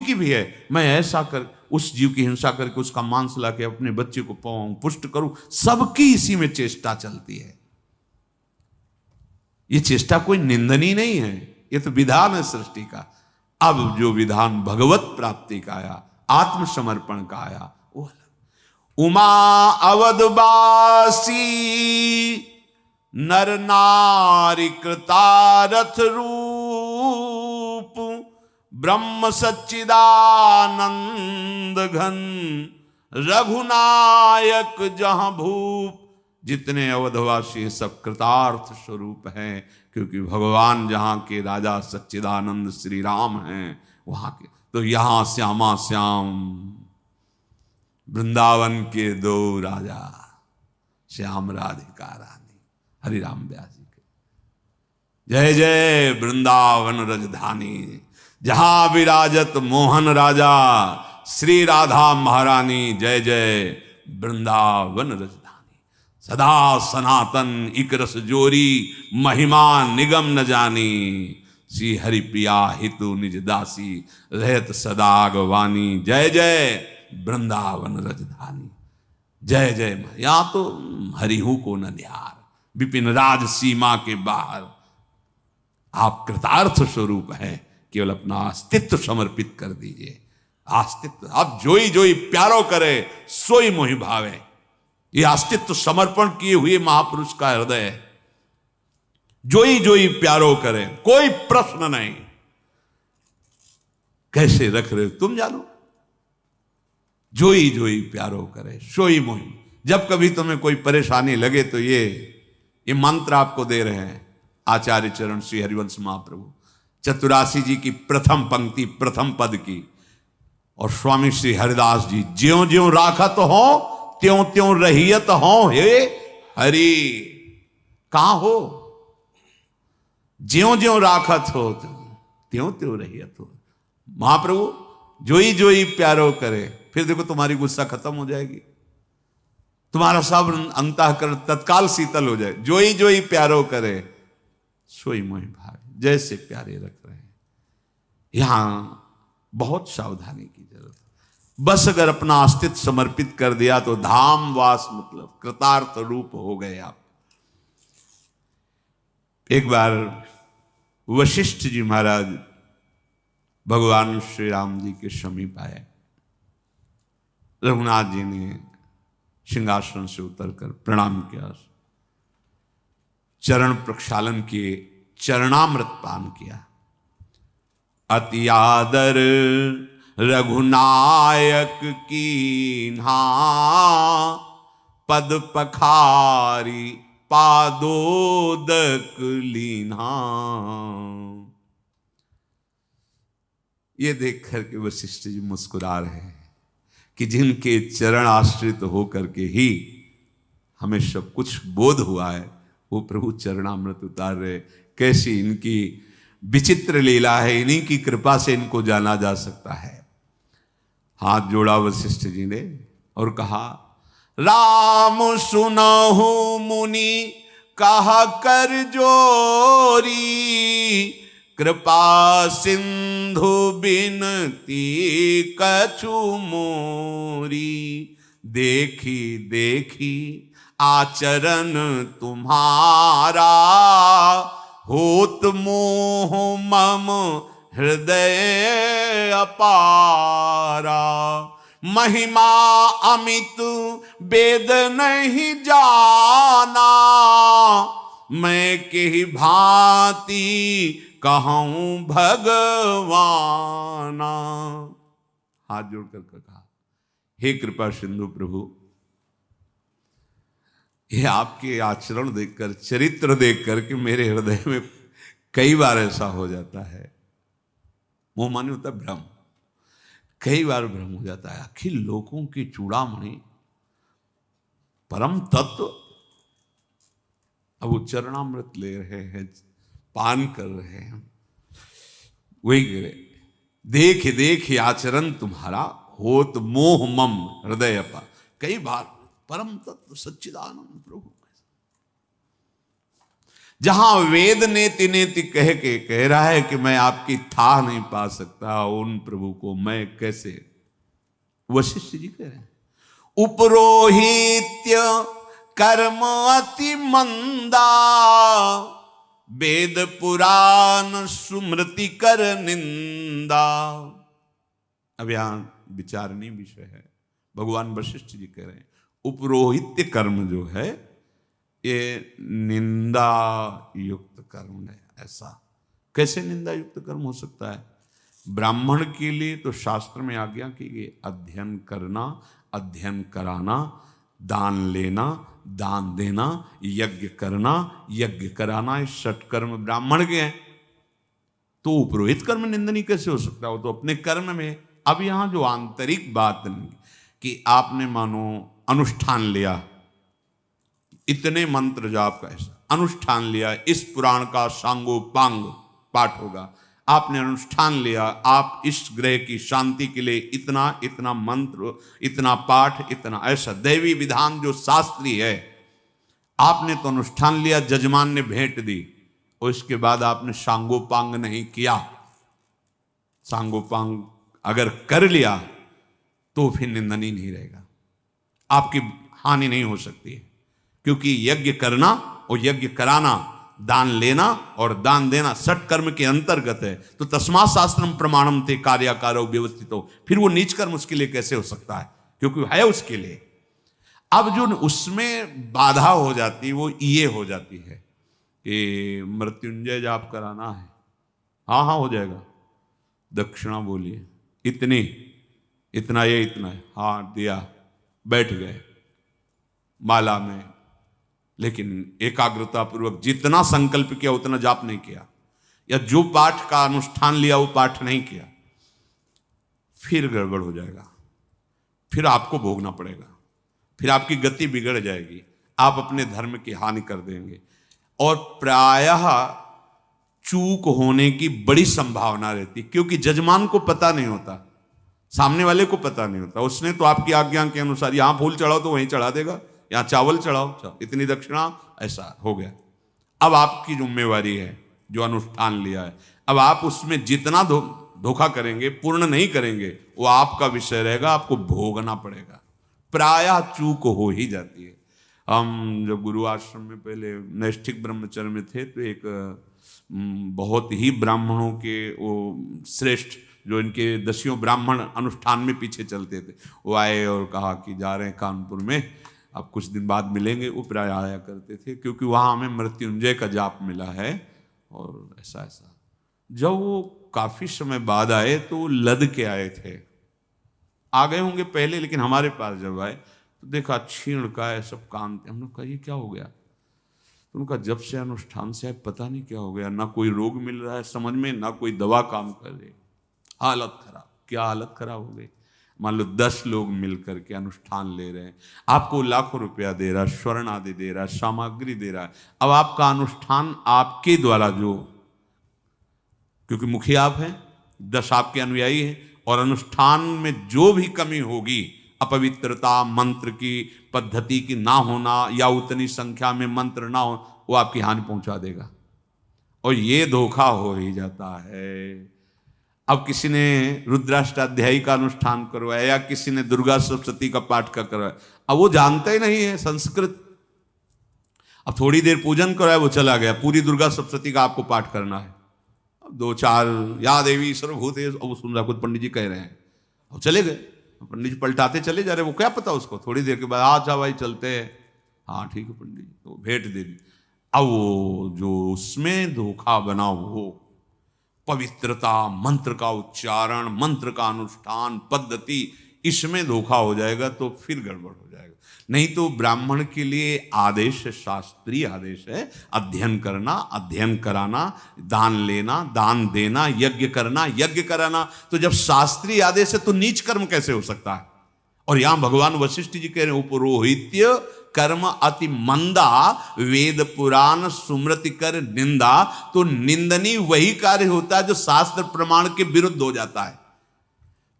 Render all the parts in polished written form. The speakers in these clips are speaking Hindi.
की भी है, मैं ऐसा कर उस जीव की हिंसा करके उसका मांस ला के अपने बच्चे को पाऊं, पुष्ट करूं, सबकी इसी में चेष्टा चलती है। ये चेष्टा कोई निंदनीय नहीं है, ये तो विधान है सृष्टि का। अब जो विधान भगवत प्राप्ति का आया, आत्मसमर्पण का आया, वो अलग। उमा अवधवासी नर नारी कृतारथ रूप, ब्रह्म सच्चिदानंद घन रघुनायक जहां भूप। जितने अवधवासी सब कृतार्थ स्वरूप हैं, क्योंकि भगवान जहां के राजा सच्चिदानंद श्री राम हैं वहां के। तो यहां श्यामा श्याम वृंदावन के दो राजा, श्याम राधिका रानी, हरि राम व्यास जी के जय जय वृंदावन रजधानी। जहां विराजत मोहन राजा श्री राधा महारानी, जय जय वृंदावन रजधानी। सदा सनातन इक रस जोरी, महिमा निगम न जानी। श्री हरि प्रिया हितु निज दासी, रहत सदा अगवानी। जय जय वृंदावन रजधानी, जय जय। यहां तो हरिहु को न निहार, विपिन राज सीमा के बाहर। आप कृतार्थ स्वरूप हैं, केवल अपना अस्तित्व समर्पित कर दीजिए। अस्तित्व अब जोई जोई प्यारो करे, सोई मोहि भावे। ये अस्तित्व समर्पण किए हुए महापुरुष का हृदय है। जोई जोई प्यारो करे, कोई प्रश्न नहीं। कैसे रख रहे हो तुम जानो। जोई जोई प्यारो करे, सोई मोहि। जब कभी तुम्हें कोई परेशानी लगे तो ये मंत्र आपको दे रहे हैं आचार्य चरण श्री हरिवंश महाप्रभु, चतुरासी जी की प्रथम पंक्ति, प्रथम पद की। और स्वामी श्री हरिदास जी, ज्यों ज्यों राखत हो त्यों त्यों रहियत हो हे हरि। कहां हो? ज्यों ज्यों राखत हो त्यों त्यों रहियत हो। महाप्रभु जोई जोई प्यारो करे, फिर देखो तुम्हारी गुस्सा खत्म हो जाएगी, तुम्हारा सब अंतःकरण तत्काल शीतल हो जाए। जोई जोई प्यारो करे, सोई मोहि भावे। जैसे प्यारे रख रहे हैं। यहां बहुत सावधानी की जरूरत है। बस अगर अपना अस्तित्व समर्पित कर दिया तो धाम वास, मतलब कृतार्थ रूप हो गए आप। एक बार वशिष्ठ जी महाराज भगवान श्री राम जी के समीप आए। रघुनाथ जी ने सिंहासन से उतरकर प्रणाम किया, चरण प्रक्षालन किए, चरणामृत पान किया। अति आदर रघुनायक कीन्हा, पद पखारी पादोदक लीन्हा। ये देख करके वशिष्ठ जी मुस्कुरा रहे हैं कि जिनके चरण आश्रित होकर के ही हमें सब कुछ बोध हुआ है, वो प्रभु चरणामृत उतार रहे। कैसी इनकी विचित्र लीला है, इन्हीं की कृपा से इनको जाना जा सकता है। हाथ जोड़ा वशिष्ठ जी ने और कहा, राम सुनहु मुनि कहा कर जोरी, कृपा सिंधु बिनती कछु मोरी। देखी देखी आचरण तुम्हारा, होत मोह मम हृदय अपारा। महिमा अमित वेद नहीं जाना, मैं के भांति कहूं भगवाना। हाथ जोड़कर कहा, हे कृपा सिंधु प्रभु, यह आपके आचरण देखकर, चरित्र देखकर के मेरे हृदय में कई बार ऐसा हो जाता है। मोह माने होता है भ्रम, कई बार भ्रम हो जाता है। अखिल लोकों की चूड़ामणि परम तत्व, अब वो चरणामृत ले रहे हैं, पान कर रहे हैं। वही कह रहे, देख देख आचरण तुम्हारा, होत मोह मम हृदय पर। कई बार परम तत्व सच्चिदानंद प्रभु, जहां वेद नेति नेति कह के कह रहा है कि मैं आपकी था नहीं पा सकता, उन प्रभु को मैं कैसे। वशिष्ठ जी कह रहे हैं उपरोहित्य कर्म अति मंदा, वेद पुराण सुमृति कर निंदा। अब यहां विचारणीय विषय है, भगवान वशिष्ठ जी कह रहे हैं उपरोहित्य कर्म जो है ये निंदा युक्त कर्म है। ऐसा कैसे निंदा युक्त कर्म हो सकता है? ब्राह्मण के लिए तो शास्त्र में आज्ञा की गई अध्ययन करना, अध्ययन कराना, दान लेना, दान देना, यज्ञ करना, यज्ञ कराना, ये षटकर्म ब्राह्मण के हैं। तो उपरोहित कर्म निंदनीय कैसे हो सकता है? वो तो अपने कर्म में। अब यहां जो आंतरिक बात नहीं कि आपने मानो अनुष्ठान लिया, इतने मंत्र जाप का ऐसा अनुष्ठान लिया, इस पुराण का सांगोपांग पाठ होगा, आपने अनुष्ठान लिया, आप इस ग्रह की शांति के लिए इतना इतना मंत्र, इतना पाठ, इतना ऐसा दैवी विधान जो शास्त्रीय है, आपने तो अनुष्ठान लिया, जजमान ने भेंट दी, और इसके बाद आपने सांगोपांग नहीं किया। सांगोपांग अगर कर लिया तो फिर निंदनीय नहीं रहेगा, आपकी हानि नहीं हो सकती है, क्योंकि यज्ञ करना और यज्ञ कराना, दान लेना और दान देना सटकर्म के अंतर्गत है। तो तस्मात् शास्त्रम प्रमाणम ते कार्याकारो व्यवस्थितो, फिर वो नीच कर्म उसके लिए कैसे हो सकता है? क्योंकि है उसके लिए। अब जो उसमें बाधा हो जाती वो ये हो जाती है कि मृत्युंजय जाप कराना है, हाँ हाँ हो जाएगा, दक्षिणा बोलिए इतनी, इतना ये इतना है, हाँ दिया, बैठ गए माला में, लेकिन एकाग्रता पूर्वक जितना संकल्प किया उतना जाप नहीं किया, या जो पाठ का अनुष्ठान लिया वो पाठ नहीं किया, फिर गड़बड़ हो जाएगा, फिर आपको भोगना पड़ेगा, फिर आपकी गति बिगड़ जाएगी, आप अपने धर्म की हानि कर देंगे। और प्रायः चूक होने की बड़ी संभावना रहती, क्योंकि जजमान को पता नहीं होता, सामने वाले को पता नहीं होता। उसने तो आपकी आज्ञा के अनुसार यहां फूल चढ़ाओ तो वहीं चढ़ा देगा, यहां चावल चढ़ाओ, इतनी दक्षिणा, ऐसा हो गया। अब आपकी जिम्मेवारी है जो अनुष्ठान लिया है, अब आप उसमें जितना धोखा करेंगे, पूर्ण नहीं करेंगे, वो आपका विषय रहेगा, आपको भोगना पड़ेगा। प्रायः चूक हो ही जाती है। हम जब गुरु आश्रम में पहले नैष्ठिक ब्रह्मचर्य में थे तो एक बहुत ही ब्राह्मणों के वो श्रेष्ठ जो इनके 10 ब्राह्मण अनुष्ठान में पीछे चलते थे, वो आए और कहा कि जा रहे हैं कानपुर में, अब कुछ दिन बाद मिलेंगे। वो प्राय आया करते थे क्योंकि वहाँ हमें मृत्युंजय का जाप मिला है और ऐसा ऐसा। जब वो काफ़ी समय बाद आए तो लद के आए थे, आ गए होंगे पहले, लेकिन हमारे पास जब आए तो देखा छीण का है, सब कान थे। हमने कहा ये क्या हो गया? तो उनका जब से अनुष्ठान से आए पता नहीं क्या हो गया, ना कोई रोग मिल रहा है समझ में, ना कोई दवा काम कर रही, हालत खराब। क्या हालत खराब हो गई? मान लो 10 लोग मिल करके अनुष्ठान ले रहे हैं, आपको लाखों रुपया दे रहा, स्वर्ण आदि दे रहा, सामग्री दे रहा है। अब आपका अनुष्ठान आपके द्वारा जो, क्योंकि मुखिया आप हैं, 10 आपके अनुयायी हैं, और अनुष्ठान में जो भी कमी होगी, अपवित्रता, मंत्र की पद्धति की ना होना, या उतनी संख्या में मंत्र ना हो, वो आपकी हानि पहुंचा देगा। और ये धोखा हो ही जाता है। अब किसी ने रुद्राष्टाध्यायी का अनुष्ठान करवाया, या किसी ने दुर्गा सप्तशती का पाठ का करवाया, अब वो जानता ही नहीं है संस्कृत। अब थोड़ी देर पूजन कराया, वो चला गया, पूरी दुर्गा सप्तशती का आपको पाठ करना है। अब 2-4 या देवी सर्वभूतेषु, अब सुन रहा खुद पंडित जी कह रहे हैं, अब चले गए। पंडित जी पलटाते चले जा रहे, वो क्या पता उसको, थोड़ी देर के बाद अच्छा भाई चलते हैं, हाँ ठीक है पंडित जी, तो भेंट दे दी। अब वो जो उसमें धोखा बना हो, पवित्रता, मंत्र का उच्चारण, मंत्र का अनुष्ठान पद्धति, इसमें धोखा हो जाएगा तो फिर गड़बड़ हो जाएगा। नहीं तो ब्राह्मण के लिए आदेश है, शास्त्रीय आदेश है, अध्ययन करना, अध्ययन कराना, दान लेना, दान देना, यज्ञ करना, यज्ञ कराना। तो जब शास्त्रीय आदेश है तो नीच कर्म कैसे हो सकता है? और यहां भगवान वशिष्ठ जी कह रहे हैं उपरोहित्य कर्म अति मंदा, वेद पुराण सुमृति कर निंदा। तो निंदनीय वही कार्य होता है जो शास्त्र प्रमाण के विरुद्ध हो जाता है।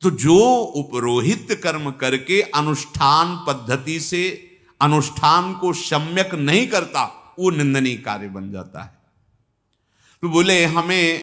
तो जो उपरोहित कर्म करके अनुष्ठान पद्धति से अनुष्ठान को सम्यक नहीं करता, वो निंदनीय कार्य बन जाता है। तो बोले हमें